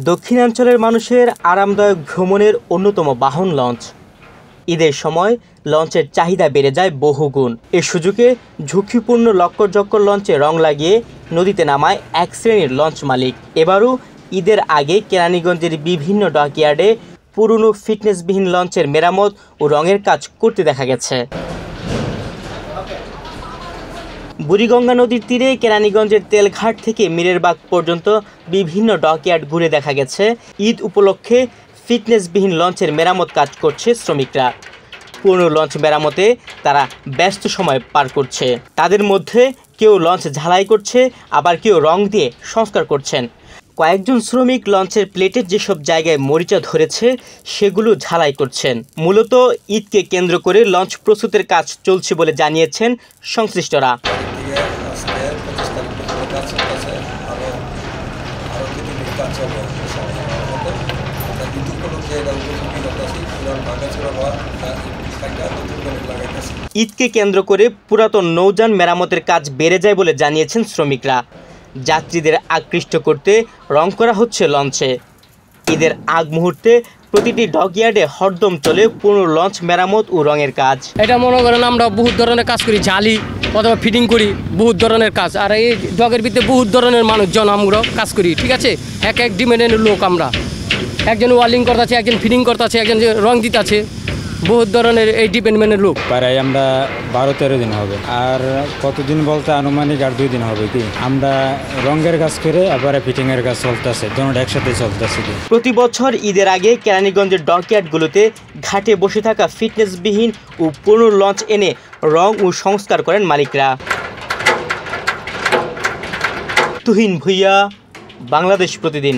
দক্ষিণাঞ্চলের মানুষের আরামদায়ক ভ্রমণের অন্যতম বাহন লঞ্চ। ঈদের সময় লঞ্চের চাহিদা বেড়ে যায় বহুগুণ। এ সুযোগে ঝুঁকিপূর্ণ লক্কর-জক্কর লঞ্চে রং লাগিয়ে নদীতে নামায় এক শ্রেণীর লঞ্চ মালিক। এবারও ঈদের আগে কেরানীগঞ্জের বিভিন্ন ডকইয়ার্ডে পুরনো ফিটনেসবিহীন লঞ্চের মেরামত ও রঙের কাজ করতে দেখা গেছে। বুড়িগঙ্গা নদীর তীরে কেরানীগঞ্জের তেলঘাট থেকে মিরেরবাগ পর্যন্ত বিভিন্ন ডকইয়ার্ড ঘুরে দেখা গেছে ঈদ উপলক্ষে ফিটনেসবিহীন লঞ্চের মেরামত কাজ করছে শ্রমিকরা। পুরনো লঞ্চ মেরামতে তারা ব্যস্ত সময় পার করছে। তাদের মধ্যে কেউ লঞ্চ ঝালাই করছে, আবার কেউ রং দিয়ে সংস্কার করছেন। কয়েকজন শ্রমিক লঞ্চের প্লেটের যেসব জায়গায় মরিচা ধরেছে সেগুলো ঝালাই করছেন। মূলত ঈদকে কেন্দ্র করে লঞ্চ প্রস্তুতের কাজ চলছে বলে জানিয়েছেন সংশ্লিষ্টরা। ঈদকে কেন্দ্র করে পুরাতন নৌযান মেরামতের কাজ বেড়ে যায় বলে জানিয়েছেন শ্রমিকরা। যাত্রীদের আকৃষ্ট করতে রং করা হচ্ছে লঞ্চে। ঈদের আগ মুহূর্তে প্রতিটি ডকইয়ার্ডে হরদম চলে পুরনো লঞ্চ মেরামত ও রঙের কাজ। এটা মনে করেন আমরা বহুত ধরনের কাজ করি, ঝালি অথবা ফিটিং করি, বহুত ধরনের কাজ। আর এই ডকের ভিতরে বহুত ধরনের মানুষজন আমরা কাজ করি, ঠিক আছে। এক এক ডিমেন্ডের লোক আমরা, একজন ওয়ার্লিং করতেছে, একজন ফিটিং করতেছে, একজন রং দিতেছে, বহুত ধরনের এই ডিপার্টমেন্টের লোক। প্রায় আমরা 12-13 দিন হবে। আর কতদিন বলতে আনুমানিক আর 2 দিন হবে কি। আমরা রঙের কাজ করে আবার ফিটিংয়ের কাজ চলতেছে, দুটোটা একসাথে চলতেছে। প্রতি বছর ঈদের আগে কেরানীগঞ্জের ডকইয়ার্ডগুলোতে ঘাটে বসে থাকা ফিটনেসবিহীন ও পুরনো লঞ্চ এনে রং ও সংস্কার করেন মালিকরা। তুহিন ভুইয়া, বাংলাদেশ প্রতিদিন।